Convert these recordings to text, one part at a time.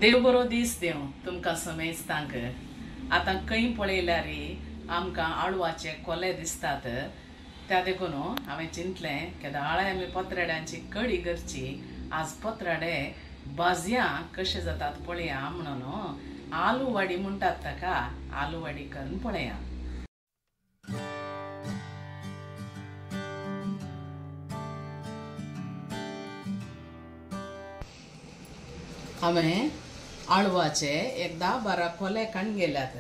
देव बरो दीस देव तुमकां समेस्तांक आतां खंय पळयल्यार आमकां आळवाचे कोले दिसतात त्या देखून हांवें चिंतलें की आळे आमी पत्राड्यांची कडी करची आज पत्राडे भाजयां कशे जातात पळया म्हणून आलू वाडी म्हणटात ताका आलू वाडी करून पळया. हांवें आळवाचे एक 10-12 कोले काडून गेल्यात.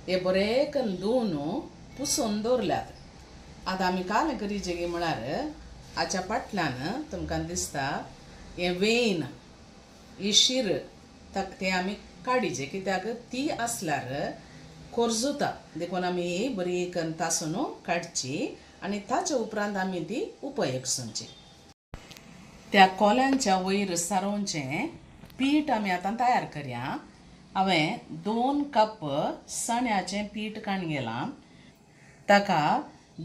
हे बरे करून धुवन पुसून दवरल्यात. आतां आमी काल करीचे गे म्हळ्यार हाच्या फाटल्यान तुमकां दिसता हे वेन ही शीर ते आमी काडीचे कित्याक ती आसल्यार कोरजुता देखून आमी बरी करून तासून काडची आनी ताचे उपरांत आमी ती उपयोगसूंची. त्या कोल्यांच्या वयर सारोवचें पीठ आमी आतां तयार करया. हांवें 2 कप चण्याचें पीठ काडून गेलां. ताका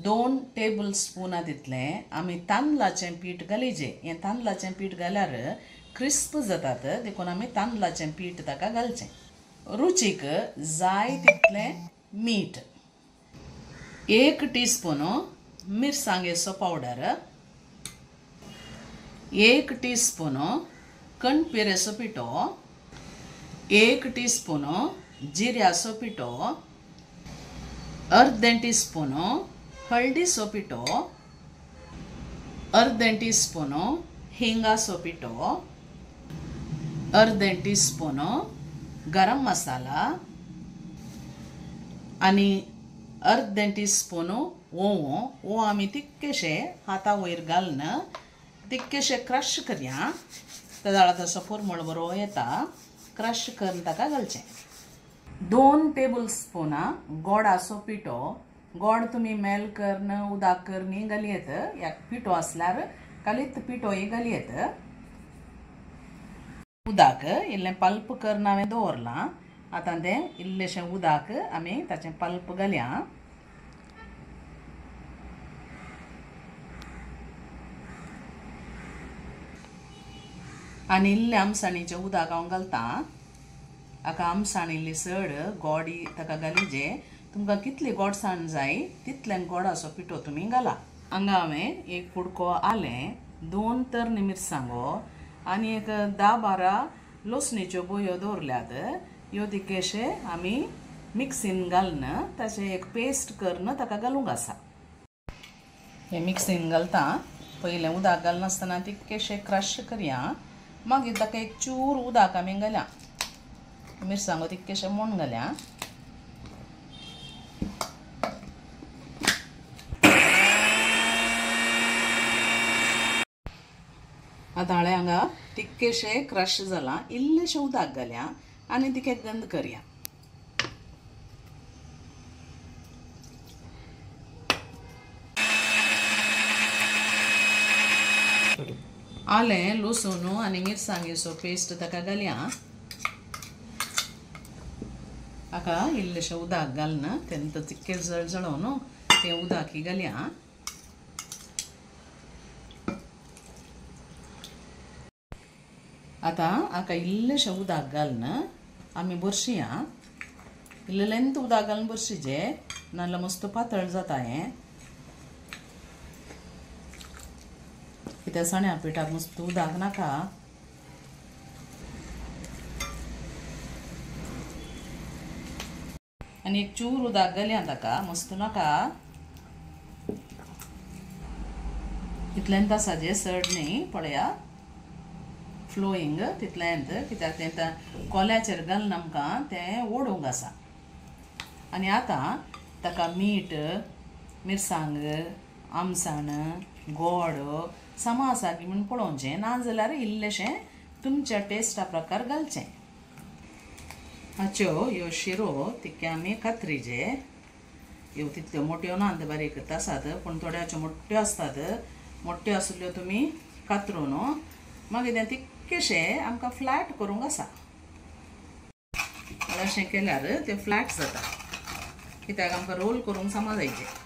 2 टेबल स्पूना तितलें आमी तांदळाचें पीठ घालीचें. हें तांदळाचें पीठ घाल्यार क्रिस्प जातात देखून आमी तांदळाचें पीठ ताका घालचें. रुचीक जाय तितलें मीठ, 1 टीस्पून मिरसांगेचो पावडर, 1 टीस्पून कणपेरेचो पिठो, 1 टीस्पून जिऱ्याचो पिठो, अर्धे टीस्पून हळदीचो पिठो, अर्धे टीस्पून हिंगाचो पिठो, अर्धे टीस्पून गरम मसाला आनी अर्धे टीस्पून ओंव आमी तितकेशे हाता वयर घालून तितकेशे क्रश करया. ताळा तसो फॉर्मूल बरो येता. क्रश करून ताका घालचें. 2 टेबल स्पूना गोडाचो पिठो. गोड तुमी मेल करून उदक करून घालयेत. एक पिठो आसल्यार कालीत पिठोय घालयेत. उदक इल्लें पल्प करून हांवें दवरलां. आतां तें इल्लेशें उदक आमी ताचें पल्प घालया. आनी इल्लें आमसाणीचें उदक हांव घालता. हाका आमसाण इल्ली चड गोडी ताका घालीचे. तुमकां कितली गोडसाण जाय तितलें गोडाचो पिठो तुमी घाला. हांगा हांवें 1 कुडको आलें, 2 तर्ण मिरसांगो आनी एक 10-12 लसणीच्यो बोयो दवरल्यात. ह्यो तिकेशे आमी मिक्सीन घालून ताचें एक पेस्ट करून ताका घालूंक आसा. हें मिक्सीन घालता. पयलें उदक घालनासतना तितकेशे क्रश करया. मागीर ताका एक चूर उदक आमी घाल्या. मिरसांगो तितकेशे मोण घाल्या. आतां हाळे हांगा तितकेशे क्रश जालां. इल्लेशें उदक घाल्या आनी तिके गंद करया. आलें लसूण आनी मिरसांगेचो पेस्ट ताका घालया. हाका इल्लेशें उदक घालून तें तितकें जळजळोवन तें उदक घालया. आतां हाका इल्लेशें उदक घालून आमी बरशिया. इल्लें लेंत उदक घालून बरशिचें नाजाल्यार मस्त पातळ जाता हें. कित्याक चण्या पिठाक मस्त उदक नाका. आनी एक चूर उदक घालया ताका. मस्त नाका. इतलेंत आसाचें चड न्ही. पळया फ्लोईंग तितलेंत कित्याक तें कोल्याचेर घालून आमकां तें ओडूंक आसा. आनी आतां ताका मीठ, मिरसांग, आमसाण, गोड सम आसा की म्हूण पळोवचें. नाजाल्यार इल्लेशें तुमच्या टेस्टा प्रकार घालचें. हाच्यो ह्यो शिरो तितके आमी कातरीचे. ह्यो तितल्यो मोट्यो नात, बारीक आसात पूण थोड्याच्यो मोट्ट्यो आसतात. मोट्ट्यो आसल्यो तुमी कातरून मागीर तें तितकेशें आमकां फ्लॅट करूंक आसा. अशें केल्यार तें फ्लॅट जाता. कित्याक आमकां रोल करूंक समजायचें.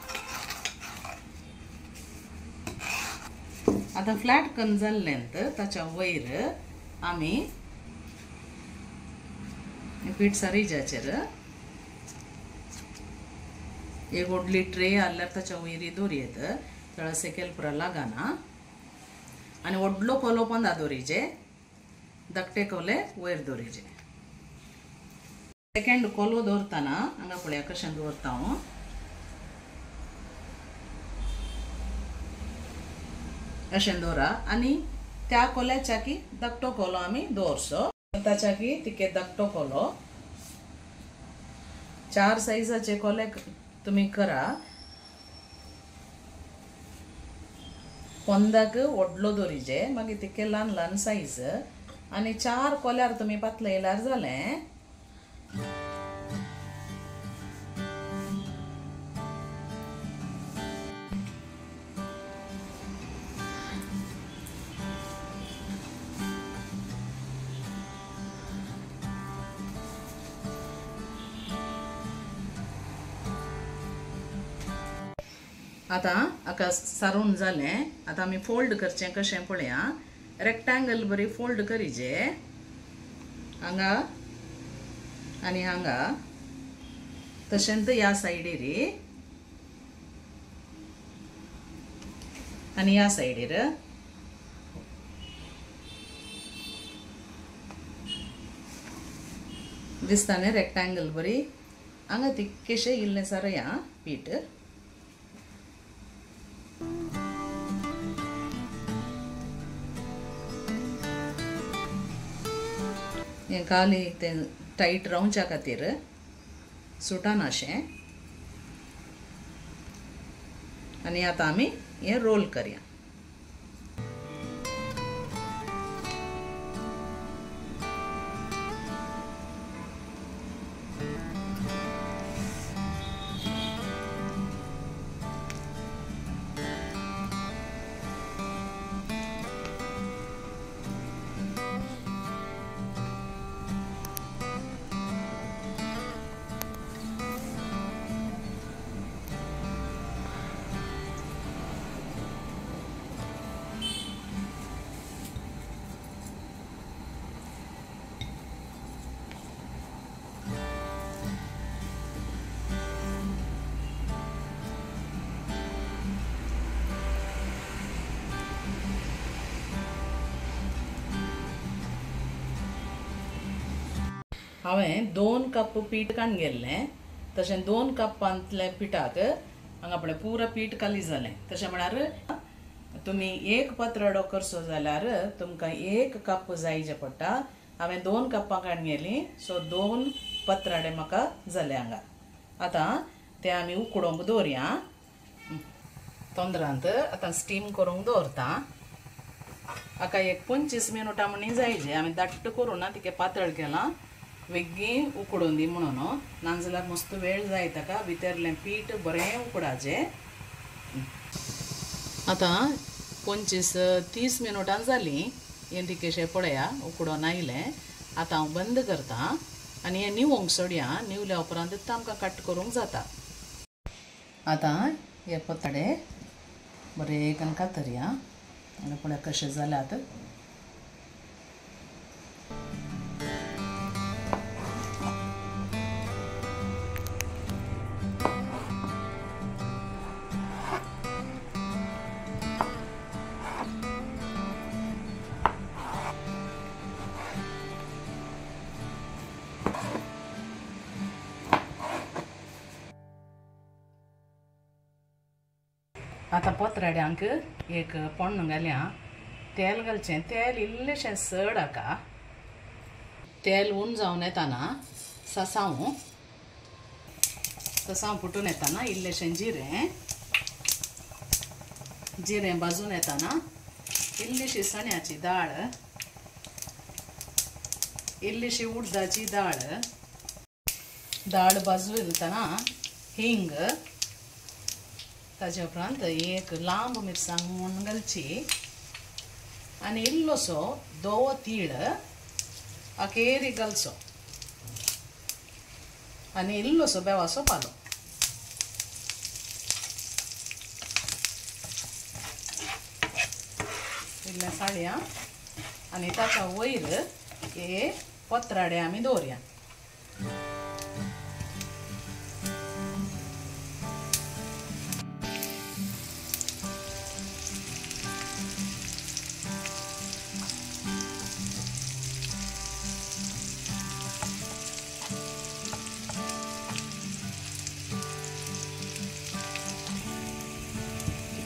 आता फ्लॅट करून जाल्लेंत ताच्या वयर आमी पीठ सारीजाचेर एक व्हडली ट्रे आल्यार ताच्या वयरी दवरयेत तळ सेकेल पुरा लागना आनी व्हडलो कोलो पोंदा दवरीचे धाकटे कोले वयर दवरीचे सेकंड कोलो दवरतना हांगा पळया कशें दवरता हांव अशें दवरा आनी त्या कोल्याच्याकी धाकटो कोलो आमी दवरचो ताच्याकी तिके धाकटो कोलो 4 साइजाचे कोले तुम्ही करा पोंदाक व्हडलो दवरीचे मागीर तिके ल्हान ल्हान साइज आनी 4 कोल्यार तुम्ही पातळयल्यार जालें आता हाका सारून जालें आता आमी फोल्ड करचें कशें पळया रेक्टेंगल बरी फोल्ड करीचे हांगा आनी हांगा तशेंच ह्या सायडीर आनी ह्या सायडीर दिसता न्ही रेक्टेंगल बरी हांगा तितकेशें इल्लें सारया पीठ हें खाली तें टाईट रावच्या खातीर सुटाना अशें आनी आतां आमी हें रोल करया हांवें 2 कप पीठ काडून गेल्लें तशें 2 कपांतले पिठाक हांगा पळय पुरो पीठ काली जालें तशें म्हळ्यार तुमी 1 पत्राडो करचो जाल्यार तुमकां 1 कप जायचे पडटा हांवें 2 कपां काडून गेलीं सो 2 पत्राडे म्हाका जाले हांगा आतां ते आमी उकडोवंक दवरया तोंदरांत आतां स्टीम करूंक दवरता हाका एक 25 मिनटां म्हणून जायचे आमी दाट्ट करूं ना तिके पातळ केलां वेग्गी उकडून दी म्हणून नाजाल्यार मस्त वेळ जाय ताका भितरलें पीठ बरें उकडाचें आतां 25-30 मिनटां जालीं हें तिकेशें पळया उकडोन आयलें आतां हांव बंद करता आनी हें निवोंक सोडया निवल्या उपरांत आमकां कट करूंक जाता आतां हे पत्राडे बरें करून कातरया आनी पळय कशें जाल्यात आतां पत्राड्यांक एक पोण्ण घालया तेल घालचें तेल इल्लेशें चड हाका तेल उण जावन येताना सासांव फुटून येताना इल्लेशें जिरें भाजून येताना इल्लीशी चण्याची दाळ इल्लीशी उडदाची दाळ भाजून येताना हिंग ताजे उपरांत एक लांब मिरसांग म्हणून घालची आनी इल्लोसो धवो तीळ अखेरी घालचो आनी इल्लोसो बेवासो पालो इल्लें साडया आनी ताच्या वयर हे पत्राडे आमी दवरया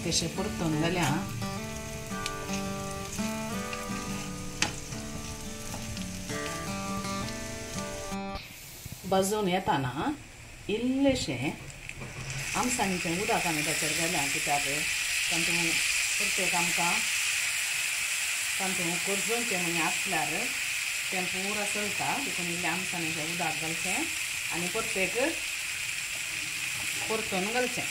कितेंशें परतून जाल्या भाजून येताना इल्लेशें आमसाणीचें उदक आमी ताचेर घाल्या कित्याक तातूंत प्रत्येक आमकां तातूंत करजोवचें म्हणून आसल्यार तें पुरो चलता देखून इल्लें आमसाणीचें उदक घालचें आनी परतेक परतून घालचें.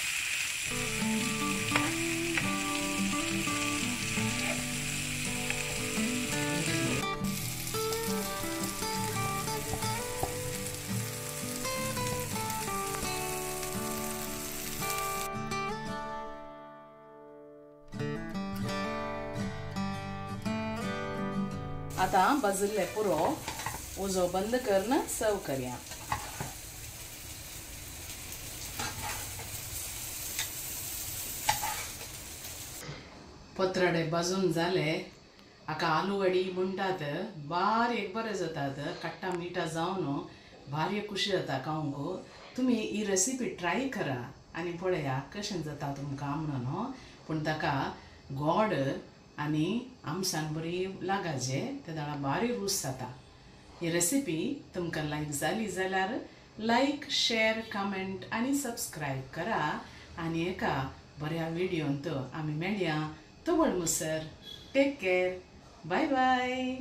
आतां भाजिल्लें पुरो उजो बंद करून सर्व करया. पत्राडे भाजून जाले. हाका आलू वडी म्हणटात. बारीक बरें जातात. काट्टा मिठा जावन बारीक खुशी जाता खावंक. तुमी ही रेसिपी ट्राय करा आनी पळया कशें जाता तुमकां म्हणून. पूण ताका गोड आनी आमसाण बरी लागाचे ते दाळा बारी रूच जाता. ही रेसिपी तुमकां लायक जाली जाल्यार लायक, शेअर, कमेंट आनी सबस्क्रायब करा. आनी एका बऱ्या व्हिडिओंत आमी मेळया. तवळ मुसर. Take care. Bye bye.